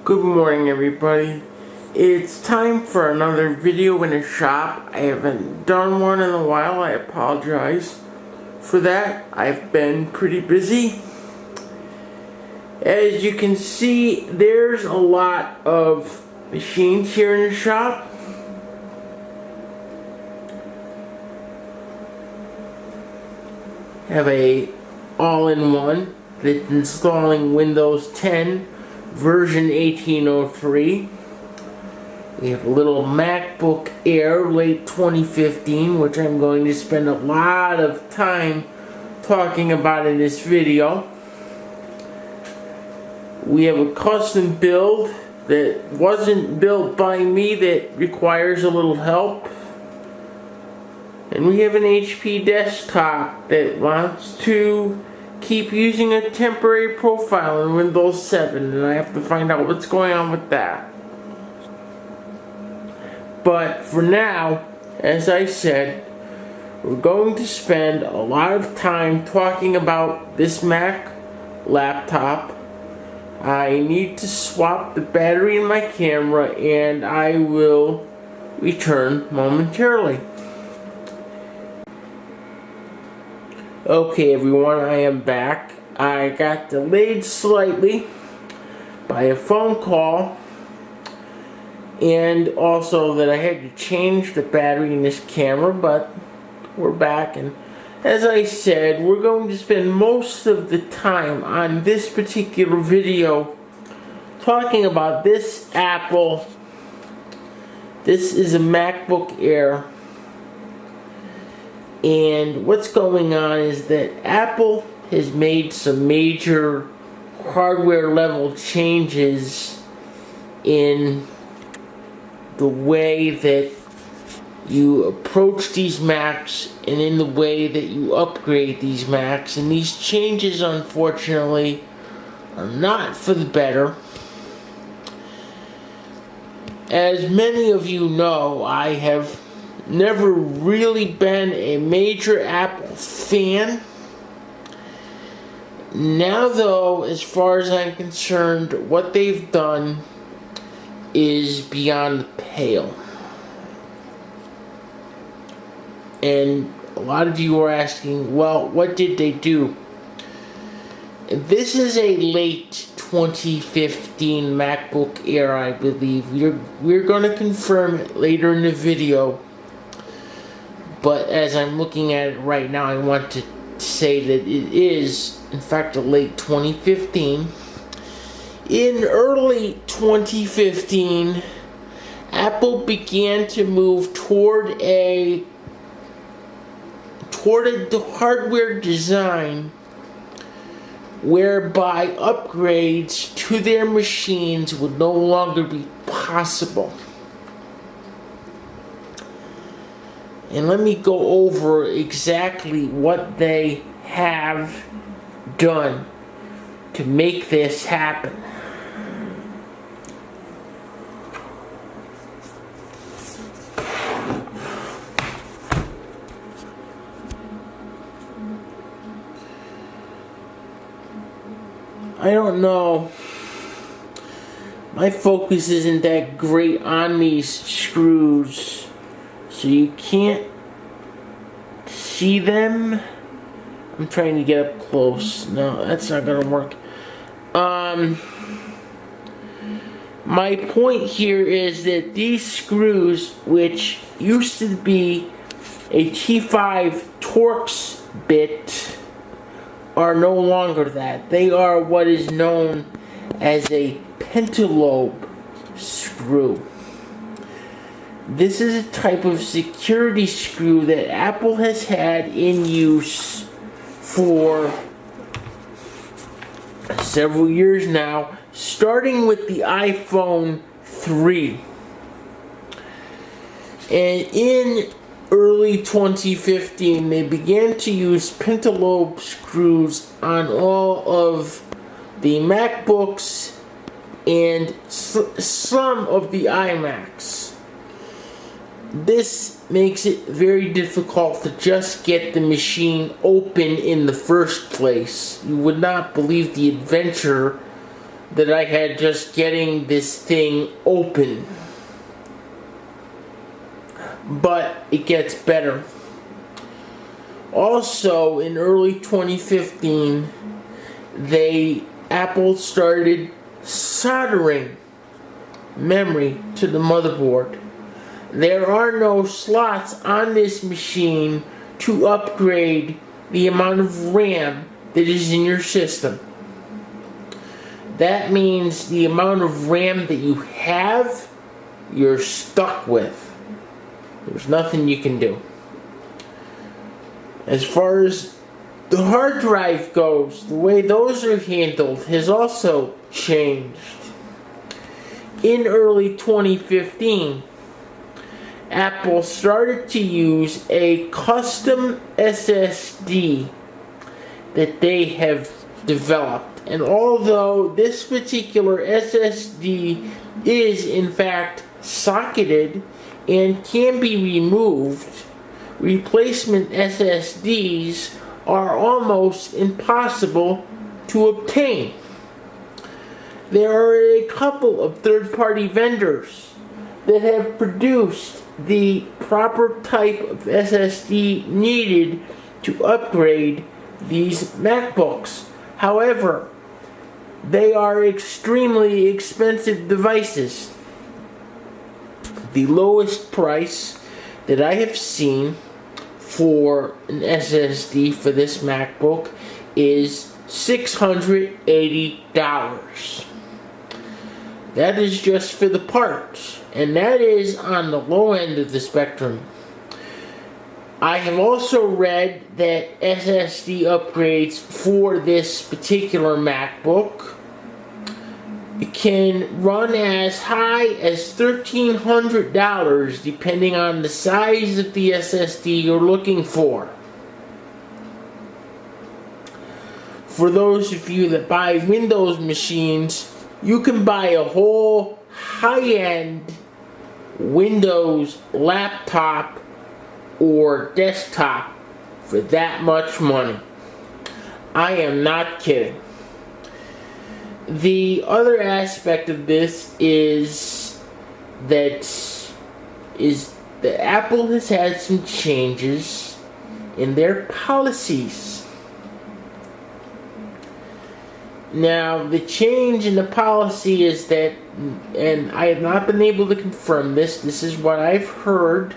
Good morning, everybody. It's time for another video in a shop. I haven't done one in a while. I apologize for that. I've been pretty busy. As you can see, there's a lot of machines here in the shop. Have a all-in-one that's installing Windows 10 version 1803. We have a little MacBook Air late 2015, which I'm going to spend a lot of time talking about in this video. We have a custom build that wasn't built by me that requires a little help. And we have an HP desktop that wants to keep using a temporary profile in Windows 7, and I have to find out what's going on with that. But for now, as I said, we're going to spend a lot of time talking about this Mac laptop. I need to swap the battery in my camera, and I will return momentarily. Okay, everyone, I am back. I got delayed slightly by a phone call, and also that I had to change the battery in this camera, but we're back. And as I said, we're going to spend most of the time on this particular video talking about this Apple. This is a MacBook Air. And what's going on is that Apple has made some major hardware level changes in the way that you approach these Macs and in the way that you upgrade these Macs. And these changes, unfortunately, are not for the better. As many of you know, I have never really been a major Apple fan. Now though, as far as I'm concerned, what they've done is beyond the pale. And a lot of you are asking, well, what did they do? This is a late 2015 MacBook Air, I believe. We're going to confirm it later in the video. But as I'm looking at it right now, I want to say that it is, in fact, a late 2015. In early 2015, Apple began to move toward a hardware design whereby upgrades to their machines would no longer be possible. And let me go over exactly what they have done to make this happen. I don't know. My focus isn't that great on these screws, so you can't see them. I'm trying to get up close. No, that's not gonna work. My point here is that these screws, which used to be a T5 Torx bit, are no longer that. They are what is known as a pentalobe screw. This is a type of security screw that Apple has had in use for several years now, starting with the iPhone 3. And in early 2015, they began to use pentalobe screws on all of the MacBooks and some of the iMacs. This makes it very difficult to just get the machine open in the first place. You would not believe the adventure that I had just getting this thing open. But it gets better. Also, in early 2015, Apple started soldering memory to the motherboard. There are no slots on this machine to upgrade the amount of RAM that is in your system. That means the amount of RAM that you have, you're stuck with. There's nothing you can do. As far as the hard drive goes, the way those are handled has also changed. In early 2015, Apple started to use a custom SSD that they have developed. And although this particular SSD is in fact socketed and can be removed, replacement SSDs are almost impossible to obtain. There are a couple of third-party vendors that have produced the proper type of SSD needed to upgrade these MacBooks. However, they are extremely expensive devices. The lowest price that I have seen for an SSD for this MacBook is $680. That is just for the parts, and that is on the low end of the spectrum. I have also read that SSD upgrades for this particular MacBook can run as high as $1,300 depending on the size of the SSD you're looking for. For those of you that buy Windows machines, you can buy a whole high-end Windows laptop or desktop for that much money. I am not kidding. The other aspect of this is that Apple has had some changes in their policies. Now, the change in the policy is that, and I have not been able to confirm this, this is what I've heard.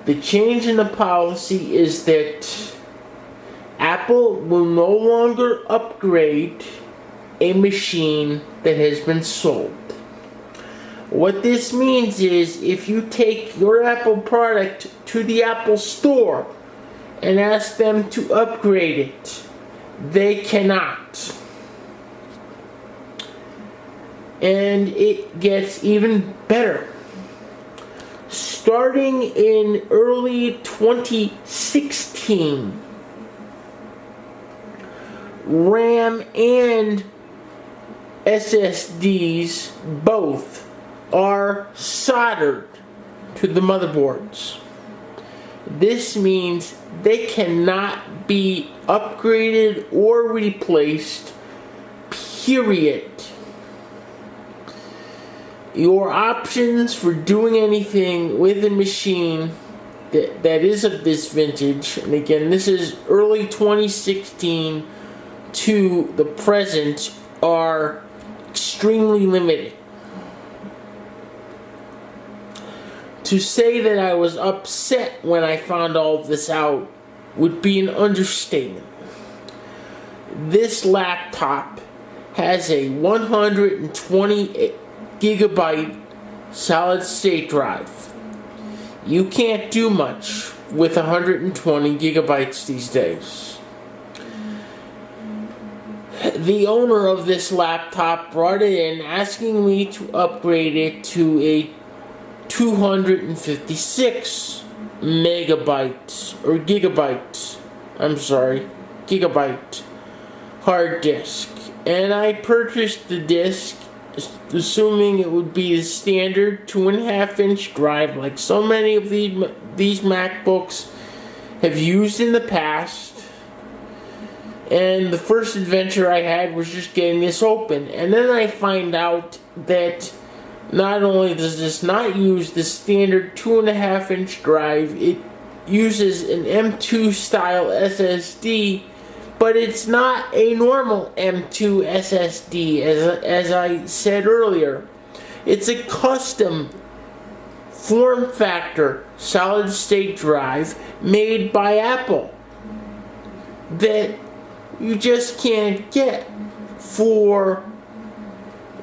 The change in the policy is that Apple will no longer upgrade a machine that has been sold. What this means is if you take your Apple product to the Apple Store and ask them to upgrade it, they cannot. And it gets even better. Starting in early 2016, RAM and SSDs both are soldered to the motherboards. This means they cannot be upgraded or replaced, period. Your options for doing anything with a machine that is of this vintage, and again, this is early 2016 to the present, are extremely limited. To say that I was upset when I found all of this out would be an understatement. This laptop has a 120 gigabyte solid state drive. You can't do much with 120 gigabytes these days. The owner of this laptop brought it in asking me to upgrade it to a 256 megabytes or gigabytes, gigabyte hard disk. And I purchased the disk assuming it would be the standard 2.5-inch drive like so many of these MacBooks have used in the past. And the first adventure I had was just getting this open. And then I find out that not only does this not use the standard 2.5-inch drive, it uses an M2 style SSD, but it's not a normal M2 SSD, as I said earlier. It's a custom form factor solid state drive made by Apple that you just can't get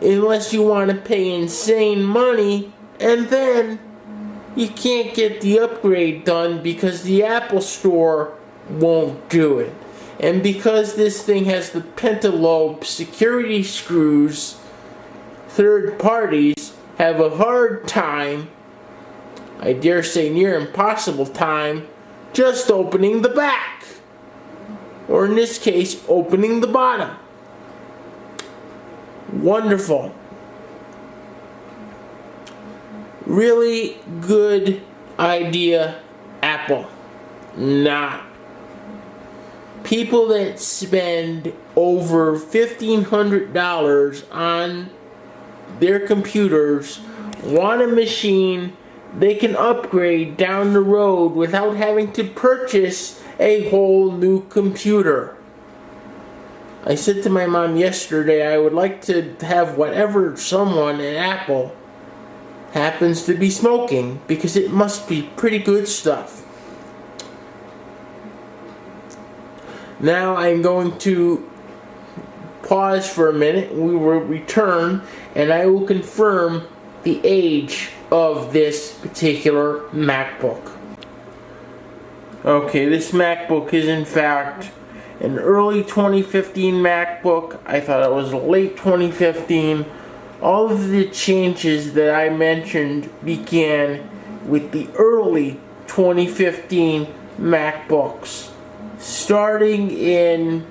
unless you want to pay insane money, and then you can't get the upgrade done because the Apple Store won't do it. And because this thing has the pentalobe security screws, third parties have a hard time, I dare say near impossible time, just opening the back. Or in this case, opening the bottom. Wonderful. Really good idea, Apple. Nah. People that spend over $1,500 on their computers want a machine they can upgrade down the road without having to purchase a whole new computer. I said to my mom yesterday I would like to have whatever someone at Apple happens to be smoking, because it must be pretty good stuff. Now I'm going to pause for a minute. We will return and I will confirm the age of this particular MacBook. Okay, this MacBook is in fact an early 2015 MacBook. I thought it was late 2015. All of the changes that I mentioned began with the early 2015 MacBooks. Starting in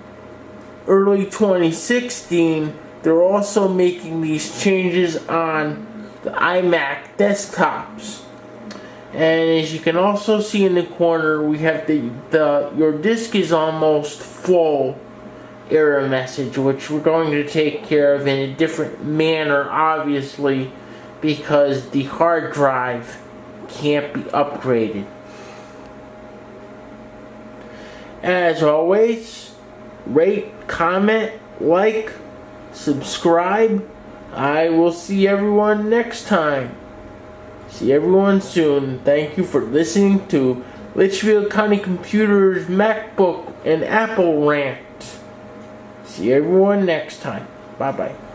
early 2016, they're also making these changes on the iMac desktops. And as you can also see in the corner, we have the your disk is almost full error message, which we're going to take care of in a different manner, obviously, because the hard drive can't be upgraded. As always, rate, comment, like, subscribe. I will see everyone next time. See everyone soon. Thank you for listening to Litchfield County Computers, MacBook, and Apple Rant. See everyone next time. Bye-bye.